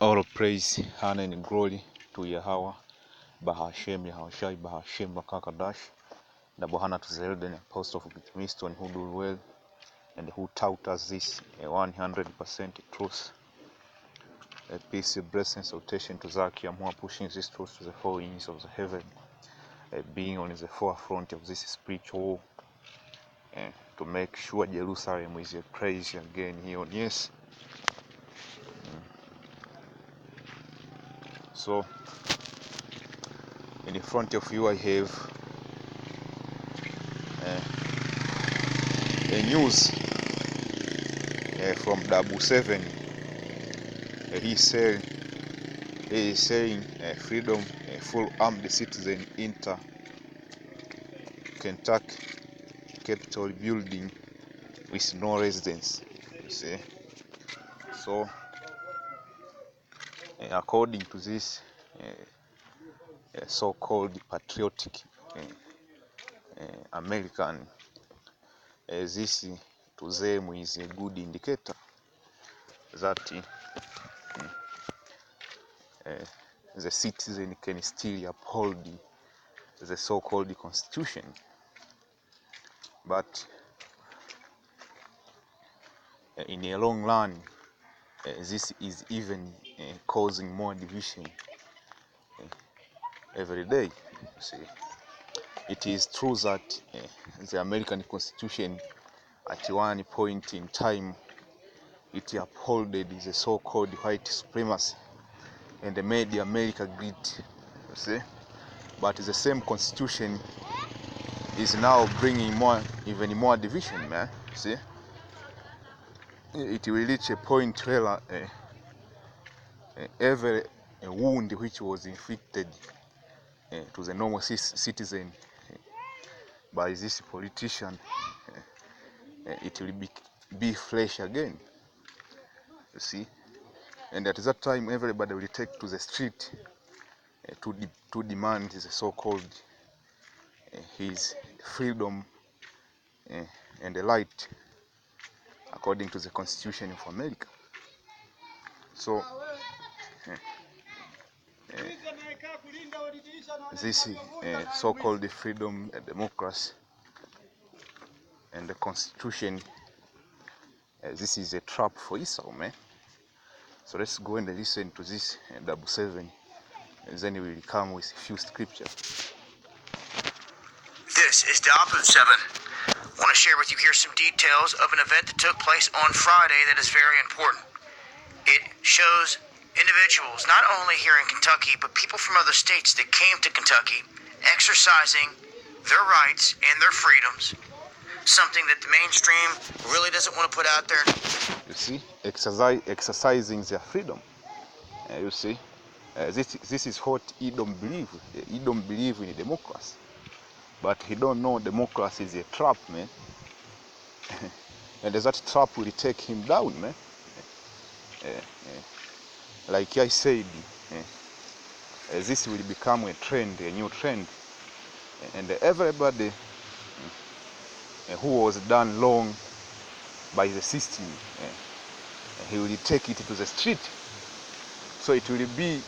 All praise, honor and glory to Yahweh, Bahashem, Yahushai, Bahashem, Bakakadash, the Bohana to the elder apostle of Gitmiston who do well and who taught us this 100% truth. A peace, a blessing, salvation to Zakiam who are pushing this truth to the four winds of the heaven, being on the forefront of this spiritual to make sure Jerusalem is a praise again here on yes. So in front of you I have a news from Dabu 7. He is saying freedom, full armed citizen enter Kentucky Capitol building with no residence. You see, so according to this so-called patriotic American, this to them is a good indicator that the citizen can still uphold the so-called constitution. But in a long run, this is even causing more division every day. You see, it is true that the American Constitution at one point in time it upholded the so-called white supremacy and made America great. You see, but the same Constitution is now bringing even more division, man. You see, it will reach a point where every wound which was inflicted to the normal citizen by this politician, it will be flesh again. You see, and at that time everybody will take to the street to demand the so-called his freedom and the right according to the Constitution of America. So this so-called freedom and democracy and the Constitution, this is a trap for Esau, man. So let's go and listen to this Dabu 7, and then we will come with a few scriptures. This is Dabu 7. I want to share with you here some details of an event that took place on Friday that is very important. It shows individuals, not only here in Kentucky, but people from other states that came to Kentucky, exercising their rights and their freedoms, something that the mainstream really doesn't want to put out there. You see, exercising their freedom. You see, this is what he don't believe. He don't believe in democracy, but he don't know democracy is a trap, man. And that trap will take him down, man. Like I said, this will become a trend, a new trend, and everybody who was done wrong by the system, he will take it to the street. So it will be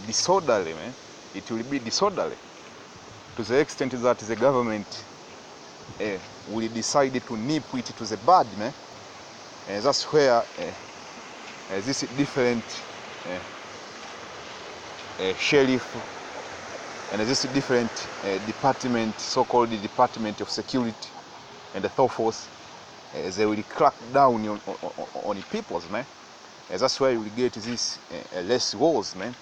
disorderly, man. It will be disorderly to the extent that the government will decide to nip it to the bud, man. That's where this different sheriff and this different department, so-called Department of Security and the thought force, they will crack down on peoples, man. That's why we get this less wars, man.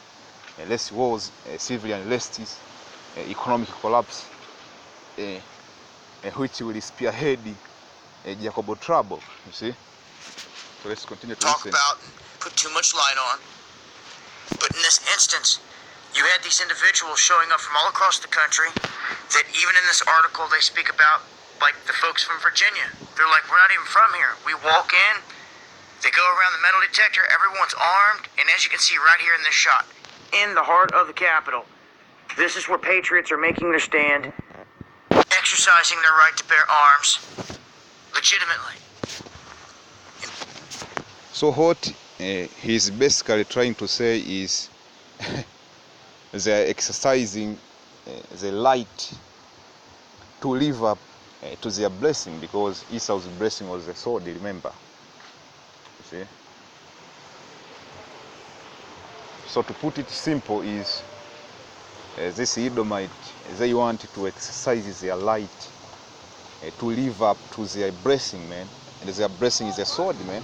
Less wars, civil unrest, economic collapse, which will spearhead Jacobo trouble. You see. So let's continue to talk listen. About, put too much light on. But in this instance, you had these individuals showing up from all across the country that even in this article they speak about, like the folks from Virginia. They're like, we're not even from here. We walk in, they go around the metal detector, everyone's armed, and as you can see right here in this shot, in the heart of the Capitol, this is where patriots are making their stand, exercising their right to bear arms legitimately. So what he's basically trying to say is they are exercising the light to live up to their blessing, because Esau's blessing was the sword, remember. You see? So to put it simple is this Edomite, they want to exercise their light to live up to their blessing, man. And their blessing is a sword, man.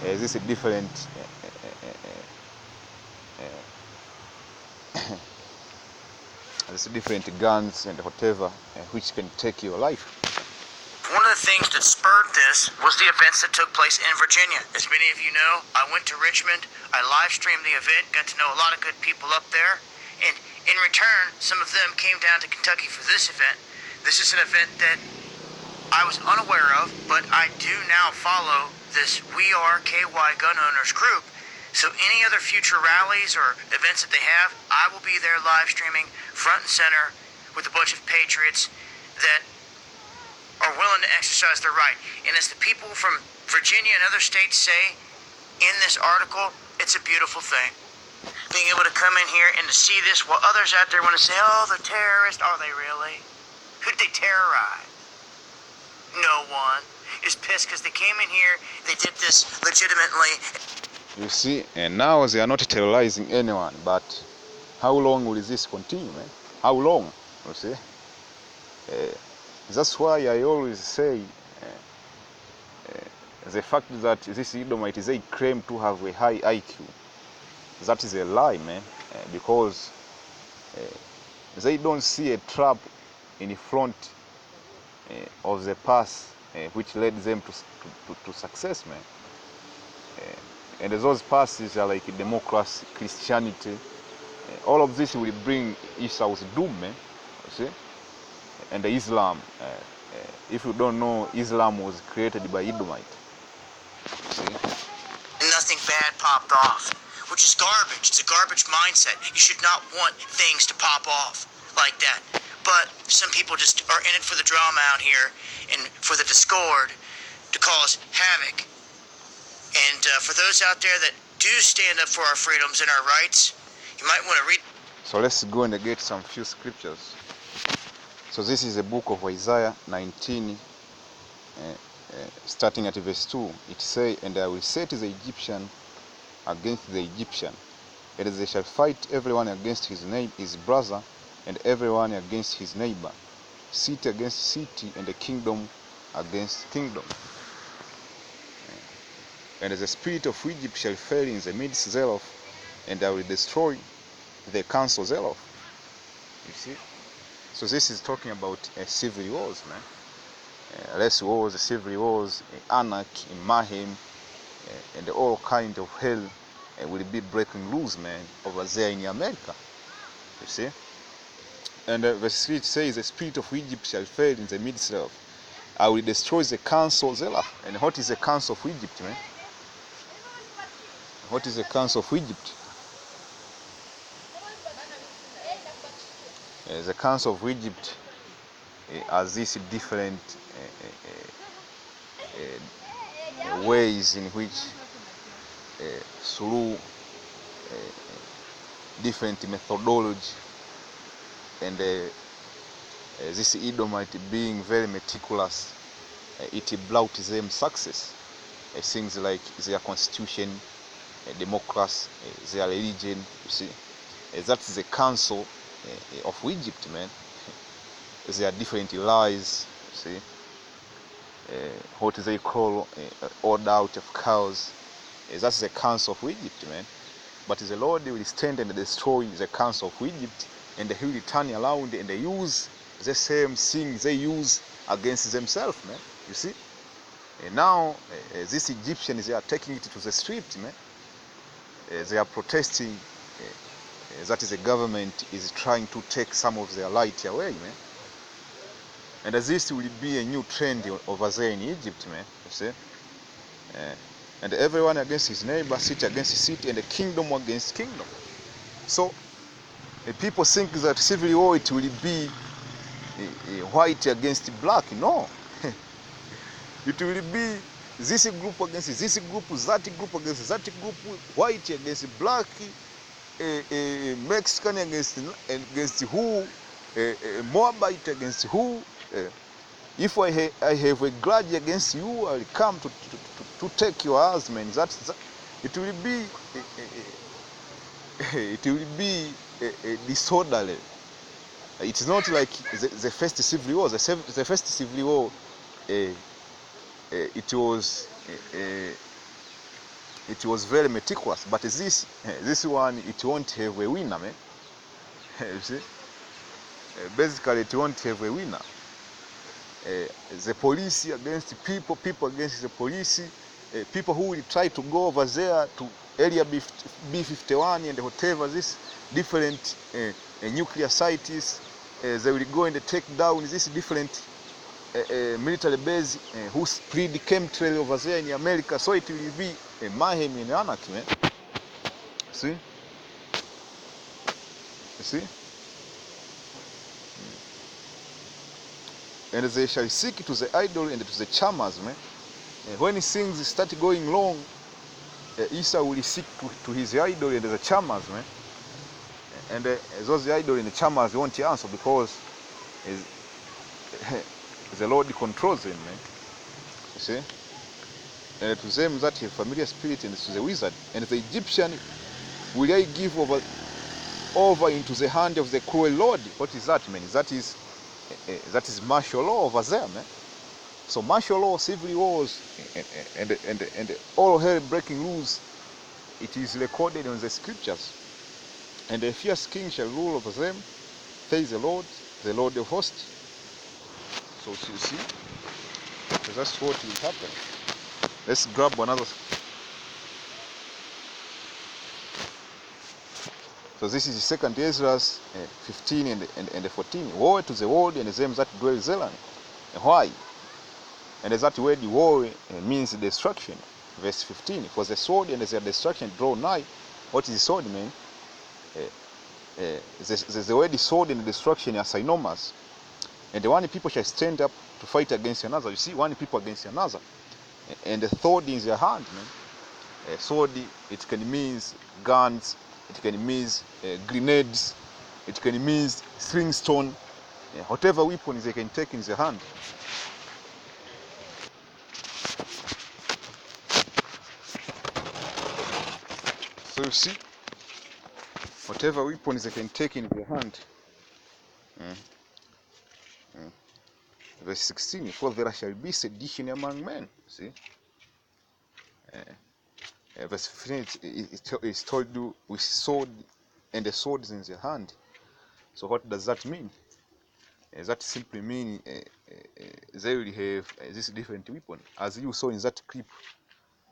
This is different. There's different guns and whatever which can take your life. One of the things that spurred this was the events that took place in Virginia. As many of you know, I went to Richmond, I live streamed the event, got to know a lot of good people up there, and in return, some of them came down to Kentucky for this event. This is an event that I was unaware of, but I do now follow this We Are KY Gun Owners group. So any other future rallies or events that they have, I will be there live streaming front and center with a bunch of patriots that are willing to exercise their right. And as the people from Virginia and other states say in this article, it's a beautiful thing. Being able to come in here and to see this while others out there want to say, oh, they're terrorists. Are they really? Who did they terrorize? No one. Is pissed because they came in here, they did this legitimately. You see, and now they are not terrorizing anyone, but how long will this continue, man? How long? You see? That's why I always say the fact that this Edomite, they claim to have a high IQ, that is a lie, man, because they don't see a trap in front of the path which led them to success, man. And those paths are like democracy, Christianity. All of this will bring Esau's doom, man. You see? And Islam. If you don't know, Islam was created by Edomite. See? Nothing bad popped off, which is garbage. It's a garbage mindset. You should not want things to pop off like that. But some people just are in it for the drama out here and for the discord to cause havoc. And for those out there that do stand up for our freedoms and our rights, you might want to read. So let's go and get some few scriptures. So this is the book of Isaiah 19, starting at verse 2. It says, and I will set the Egyptian against the Egyptian, and they shall fight everyone against his brother, and everyone against his neighbor, city against city, and the kingdom against kingdom. And the spirit of Egypt shall fail in the midst thereof, and I will destroy the counsel thereof. You see? So this is talking about civil wars, man. Less wars, civil wars, anarchy, mayhem, and all kind of hell will be breaking loose, man, over there in America. You see? And verse 3 says, the spirit of Egypt shall fail in the midst thereof. I will destroy the counsel thereof. And what is the counsel of Egypt, man? What is the counsel of Egypt? The counsel of Egypt has these different ways in which through different methodology, and this Edomite being very meticulous, it brought them success. Things like their constitution, democracy, their religion, you see. That's the council of Egypt, man. There are different lies, you see. What they call order out of cows. That's the council of Egypt, man. But the Lord will stand and destroy the council of Egypt, and he will turn around and they use the same thing they use against themselves, man. You see. And now these Egyptians, they are taking it to the street, man. They are protesting that the government is trying to take some of their light away, man. And this will be a new trend over there in Egypt, man. You see? And everyone against his neighbor, city against city, and the kingdom against kingdom. So people think that civil war, it will be white against black. No. It will be this group against this group, that group against that group, white against black, Mexican against who, Moabite against who. If I have a grudge against you, I'll come to take your husband. It will be it will be disorderly. It's not like the first civil war. The first civil war, it was very meticulous. But this one, it won't have a winner, man. You see, basically, it won't have a winner. The police against people, people against the police, people who will try to go over there to area B51 and whatever, this different nuclear sites, they will go and take down this different military base who spread chemtrail over there in America. So it will be a mayhem and anarchy, man. See? You see? And they shall seek to the idol and to the charmers, man. When things start going wrong, Esau will seek to his idol and the charmers, man. And those idol and the charmers won't answer because the Lord controls them, man. You see? And to them that have familiar spirit, and to the wizard, and the Egyptian will I give over into the hand of the cruel Lord. What is that, man? That is martial law over there, man. So martial law, civil wars, and all hell breaking loose, it is recorded in the scriptures. And a fierce king shall rule over them, says the Lord of hosts. So you see, so that's what will happen. Let's grab another. So this is 2 Ezra 15 and 14. Woe to the world and them that dwell therein. Why? And that word war means destruction. Verse 15. For the sword and their destruction draw nigh. What is the sword, man? The word sword and destruction are synonymous. And the one people shall stand up to fight against another. You see, one people against another. And the sword in their hand, man. Sword, it can mean guns, it can mean grenades, it can mean sling stone, whatever weapons they can take in their hand. So you see, whatever weapons they can take in their hand. Verse 16, for there shall be sedition among men. See? Verse 15, it's told you with sword and the swords in their hand. So what does that mean? That simply means they will have this different weapon. As you saw in that clip,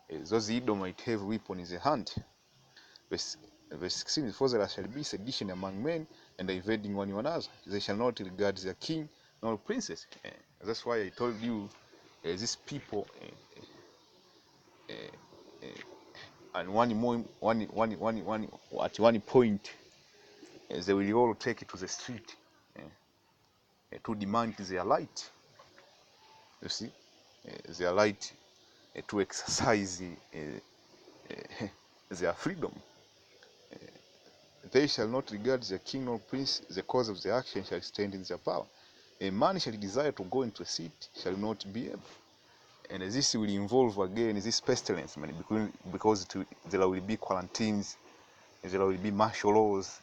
those Edom might have weapon in their hand. Verse 16, for there shall be sedition among men, and invading one another. They shall not regard their king nor princess. That's why I told you these people at one point they will all take it to the street to demand their right. You see, their right to exercise their freedom. They shall not regard their king nor prince. The cause of their action shall stand in their power. A man shall desire to go into a city, shall not be able. And this will involve again this pestilence, man, because there will be quarantines, there will be martial laws,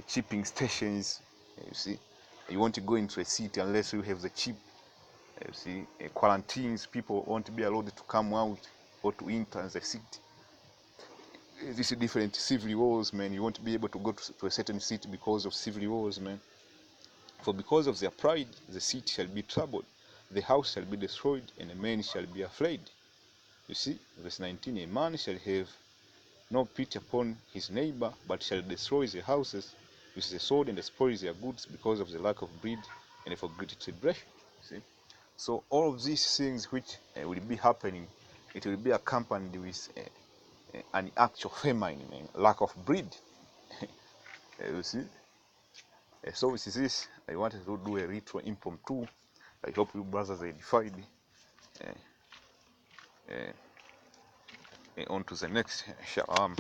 chipping stations. You see, you want to go into a city unless you have the chip. You see, quarantines, people won't be allowed to come out or to enter the city. These different civil wars, man. You won't be able to go to a certain city because of civil wars, man. For because of their pride, the city shall be troubled, the house shall be destroyed, and a man shall be afraid. You see, verse 19, a man shall have no pity upon his neighbor, but shall destroy the houses with the sword and despoil their goods because of the lack of bread and for great tribulation. See, so all of these things which will be happening, it will be accompanied with an actual famine, lack of bread. You see. So with this, I wanted to do a retro impromptu. I hope you brothers are edified. On to the next. Shalom.